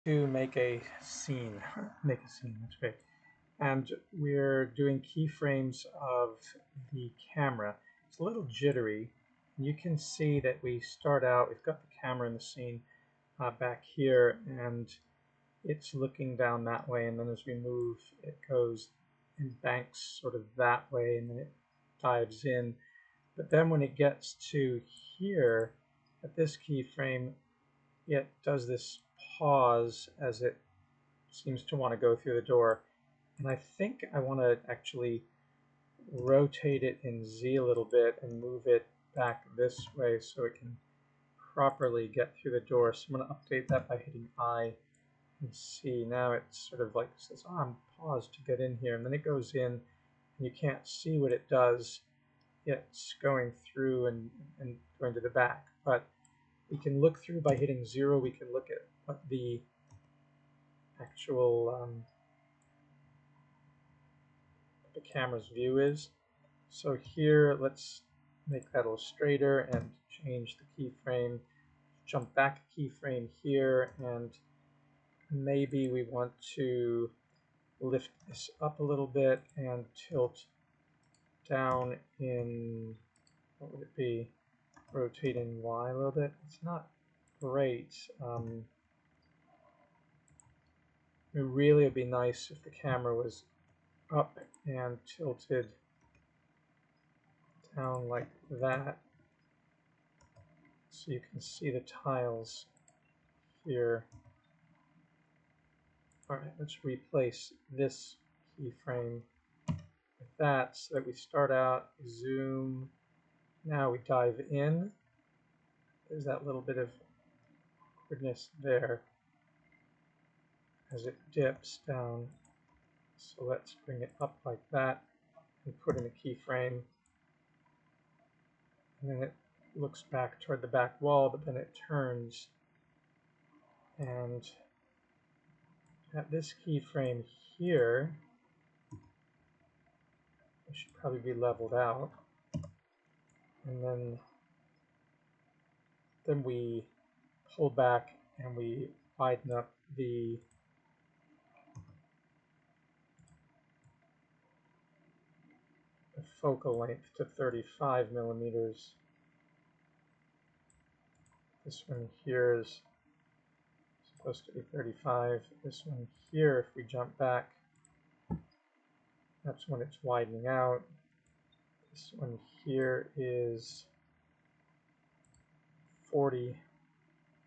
To make a scene. Make a scene, that's great. And we're doing keyframes of the camera. It's a little jittery. You can see that we start out, we've got the camera in the scene back here, and it's looking down that way, and then as we move, it goes and banks sort of that way, and then it dives in. But then when it gets to here, at this keyframe, it does this pause as it seems to want to go through the door. And I think I want to actually rotate it in Z a little bit and move it back this way so it can properly get through the door. So I'm going to update that by hitting I and C. Now it's sort of like says, oh, I'm paused to get in here. And then it goes in and you can't see what it does. It's going through and going to the back. But we can look through by hitting 0. We can look at what the actual the camera's view is. So here, let's make that a little straighter and change the keyframe. Jump back a keyframe here, and maybe we want to lift this up a little bit and tilt down in, what would it be, rotating Y a little bit. It's not great. It really would be nice if the camera was up and tilted down like that, so you can see the tiles here. All right, let's replace this keyframe with that so that we start out, zoom, now we dive in. There's that little bit of awkwardness there as it dips down. So let's bring it up like that and put in a keyframe. And then it looks back toward the back wall, but then it turns. And at this keyframe here, it should probably be leveled out. And then we pull back and we widen up the focal length to 35 millimeters. This one here is supposed to be 35. This one here, if we jump back, that's when it's widening out. This one here is 40,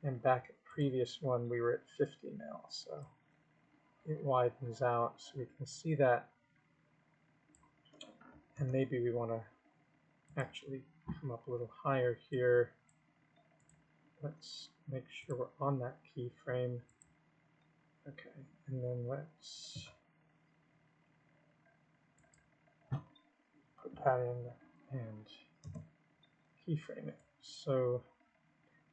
and back at the previous one we were at 50 now, so it widens out so we can see that. And maybe we want to actually come up a little higher here. Let's make sure we're on that keyframe. Okay, and then let's put that in and keyframe it. So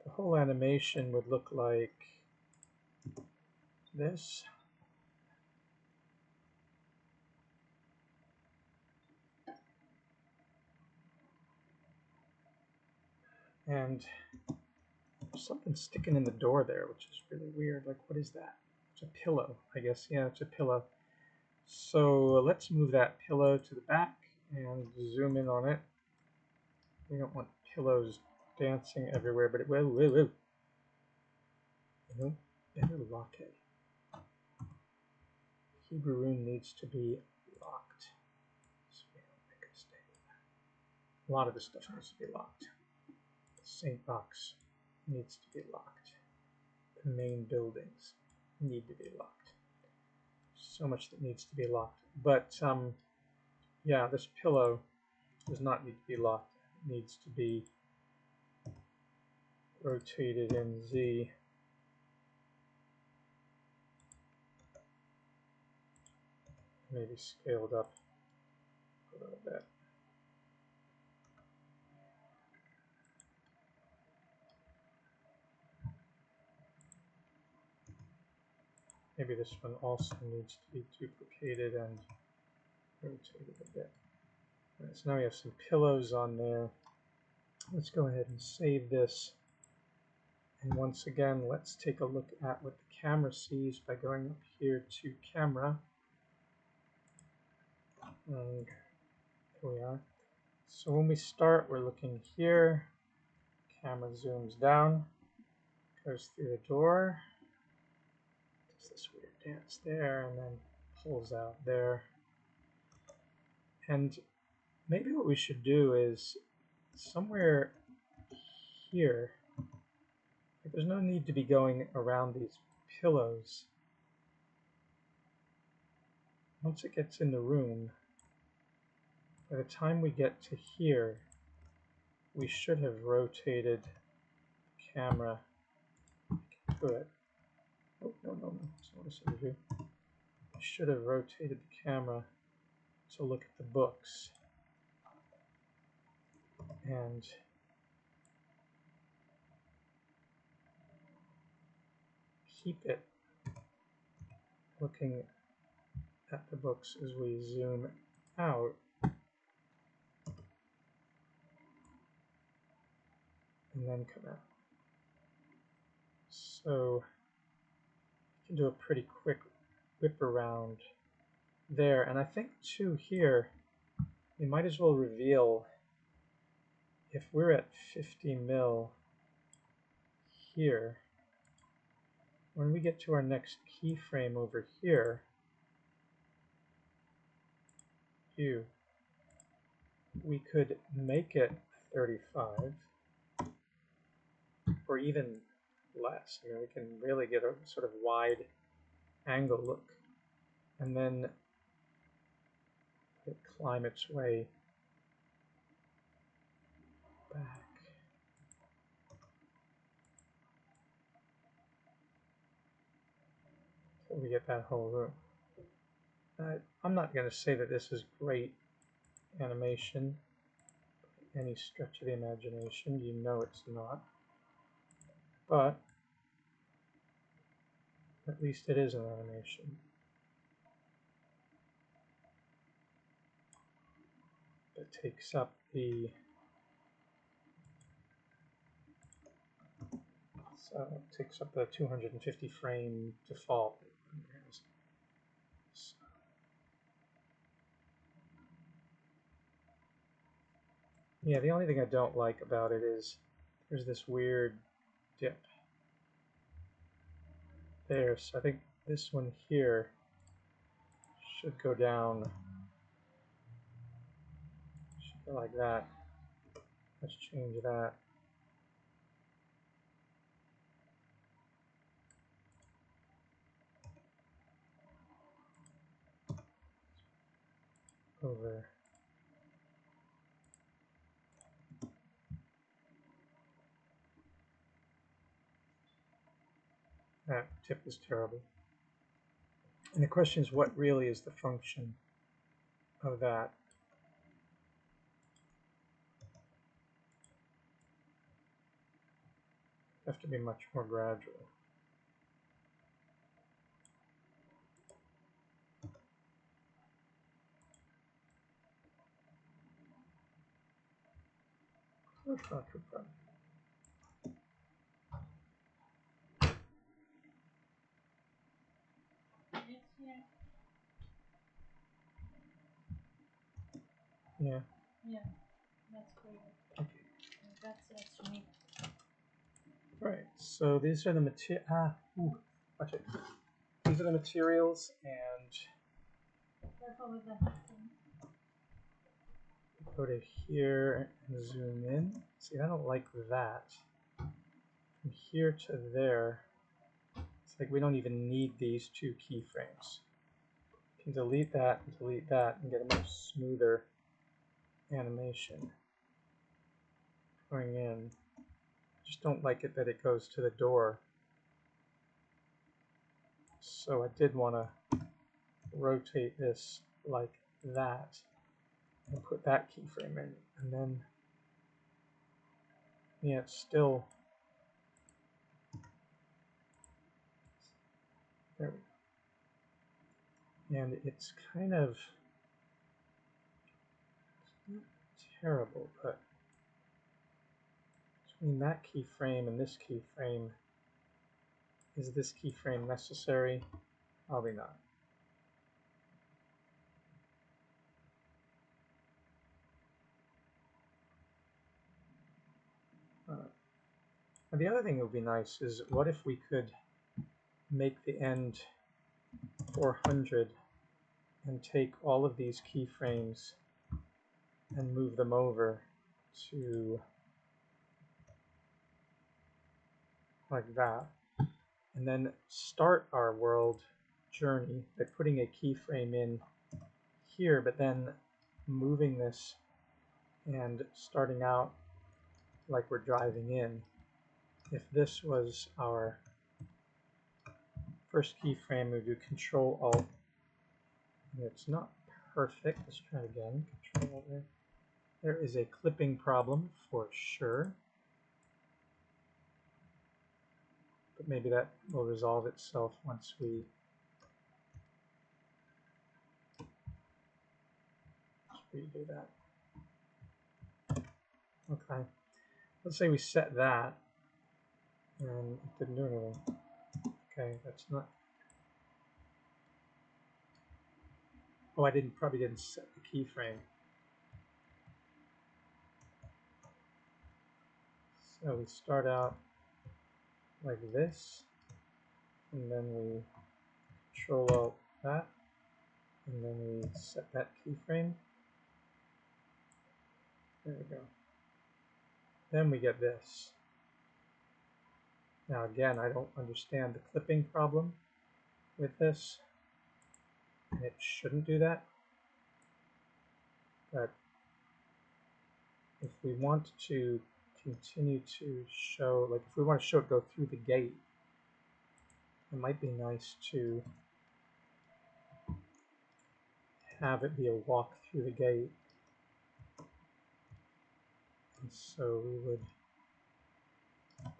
the whole animation would look like this. And there's something sticking in the door there, which is really weird. Like, what is that? It's a pillow, I guess. Yeah, it's a pillow. So let's move that pillow to the back and zoom in on it. We don't want pillows dancing everywhere, but it will. You know, better lock it. Hebrew rune needs to be locked, so we don't make a mistake with that. A lot of this stuff needs to be locked. The Saint box needs to be locked. The main buildings need to be locked. So much that needs to be locked. But yeah, this pillow does not need to be locked. It needs to be rotated in Z. Maybe scaled up a little bit. Maybe this one also needs to be duplicated and rotated a bit. All right, so now we have some pillows on there. Let's go ahead and save this And once again, let's take a look at what the camera sees by going up here to camera. And here we are. So when we start, we're looking here. Camera zooms down, goes through the door, does this weird dance there, and then pulls out there. And maybe what we should do is somewhere here, there's no need to be going around these pillows. Once it gets in the room, by the time we get to here, we should have rotated the camera to it. Oh, no, that's not what I said to do. We should have rotated the camera to look at the books. And keep it looking at the books as we zoom out. And then come out. So you can do a pretty quick whip around there. And I think too here, we might as well reveal if we're at 50 mil here, when we get to our next keyframe over here, we could make it 35 or even less. I mean, we can really get a sort of wide angle look, and then it climb its way back. So we get that whole room. I'm not going to say that this is great animation, any stretch of the imagination. You know it's not. But at least it is an animation. That takes up the takes up the 250 frame default. Yeah, the only thing I don't like about it is there's this weird dip there. So I think this one here should go down, should go like that. Let's change that. Over. That tip is terrible. And the question is, what really is the function of that? Have to be much more gradual. Yeah. Yeah, that's great. Okay. That's me. Right. So these are the watch it. These are the materials, and Careful with the go to here and zoom in. See, I don't like that. From here to there, it's like we don't even need these two keyframes. You can delete that and get a much smoother animation going in. I just don't like it that it goes to the door. So I did want to rotate this like that and put that keyframe in, and then yeah, it's still there. And it's kind of terrible, but between that keyframe and this keyframe, is this keyframe necessary? Probably not. And the other thing that would be nice is, what if we could make the end 400 and take all of these keyframes and move them over to like that, and then start our world journey by putting a keyframe in here, but then moving this and starting out like we're driving in. If this was our first keyframe, we do Control Alt, and it's not perfect. Let's try it again. Control Alt there. There is a clipping problem for sure, but maybe that will resolve itself once we redo that. Okay, let's say we set that, and it didn't do anything. Okay, that's not. Oh, I probably didn't set the keyframe. So we start out like this, and then we Control Alt that, and then we set that keyframe. There we go. Then we get this. Now again, I don't understand the clipping problem with this. It shouldn't do that. But if we want to continue to show, like if we want to show it go through the gate, it might be nice to have it be a walk through the gate. And so we would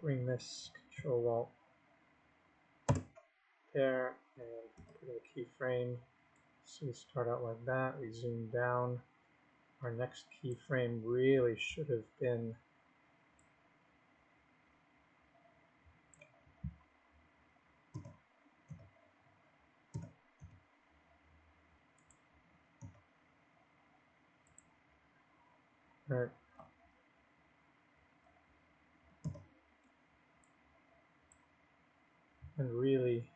bring this Control Alt there and put a keyframe. So we start out like that, we zoom down. Our next keyframe really should have been right. And really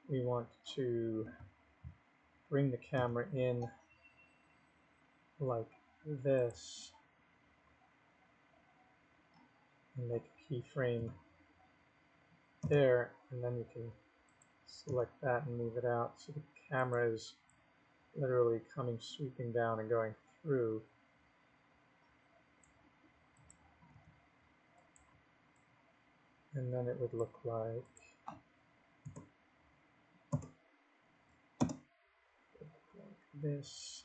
we want to bring the camera in like this and make a keyframe there, and then you can select that and move it out so the camera is literally coming sweeping down and going through. And then it would look like this.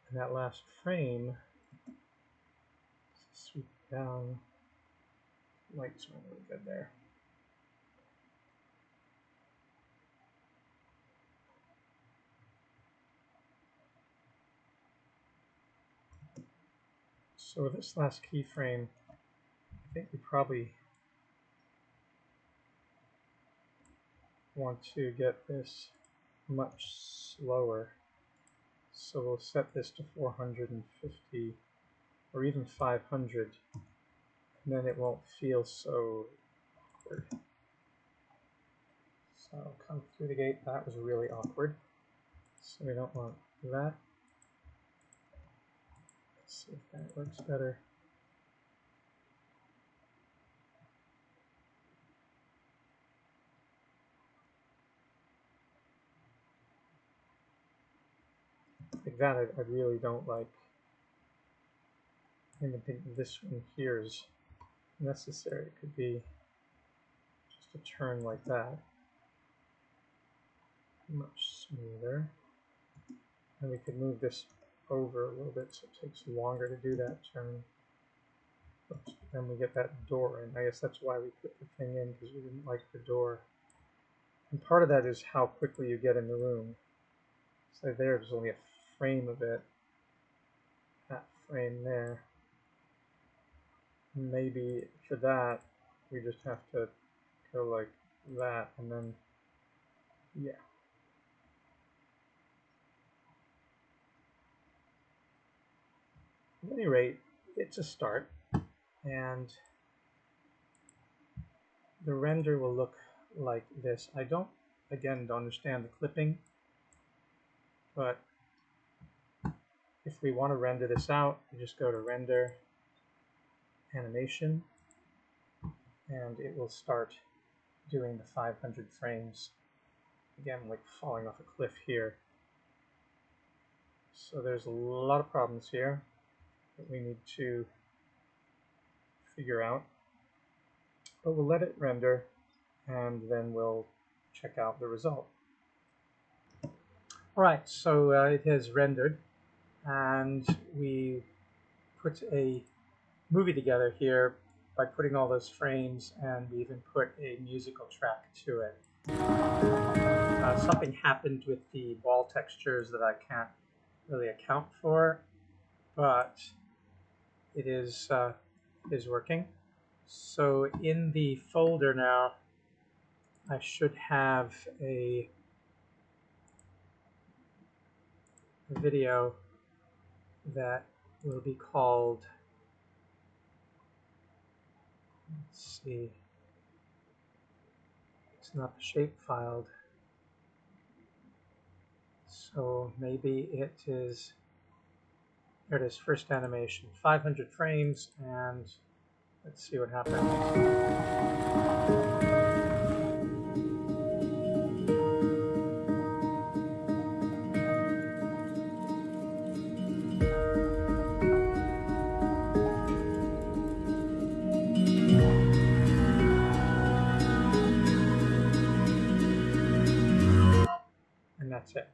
And that last frame, sweep down, lights aren't really good there. So this last keyframe, I think we probably want to get this much slower. So we'll set this to 450 or even 500, and then it won't feel so awkward. So come through the gate, that was really awkward. So we don't want that. Let's see if that works better. Like that, I really don't like. I even think this one here is necessary. It could be just a turn like that. Much smoother. And we could move this over a little bit so it takes longer to do that turn. Oops, then we get that door in. I guess that's why we put the thing in, because we didn't like the door. And part of that is how quickly you get in the room. So there's only a frame of it. That frame there. Maybe for that, we just have to go like that, and then, yeah. At any rate, it's a start, and the render will look like this. I don't understand the clipping, but if we want to render this out, we just go to Render, Animation, and it will start doing the 500 frames. Again, like falling off a cliff here. So there's a lot of problems here that we need to figure out. But we'll let it render, and then we'll check out the result. All right, so it has rendered, and we put a movie together here by putting all those frames, and we even put a musical track to it. Something happened with the wall textures that I can't really account for, but it is working. So in the folder now, I should have a video that will be called, let's see, it's not shape filed, so maybe it is, there it is, first animation, 500 frames, and let's see what happens. And that's it.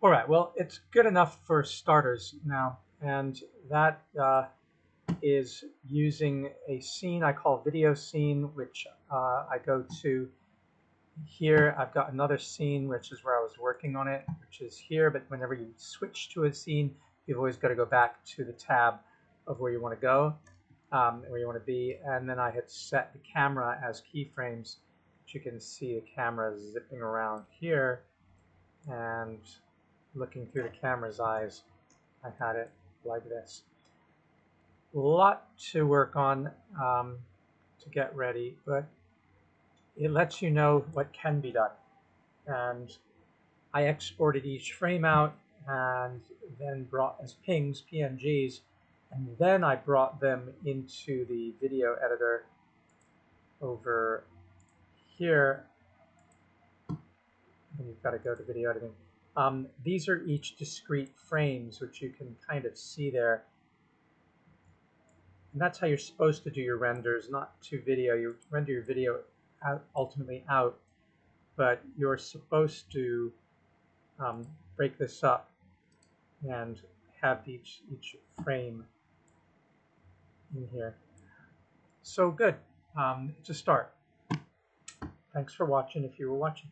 All right, well, it's good enough for starters now, and that is using a scene I call video scene, which I go to here. I've got another scene, which is where I was working on it, which is here, but whenever you switch to a scene, you've always got to go back to the tab of where you want to go, where you want to be, and then I had set the camera as keyframes, which you can see the camera zipping around here, and looking through the camera's eyes, I had it like this. A lot to work on to get ready, but it lets you know what can be done. And I exported each frame out and then brought as pings, PNGs, and then I brought them into the video editor over here. And you've got to go to video editing. These are each discrete frames, which you can kind of see there. And that's how you're supposed to do your renders, not to video. You render your video ultimately out, but you're supposed to break this up and have each frame in here. So good. It's a start. Thanks for watching if you were watching.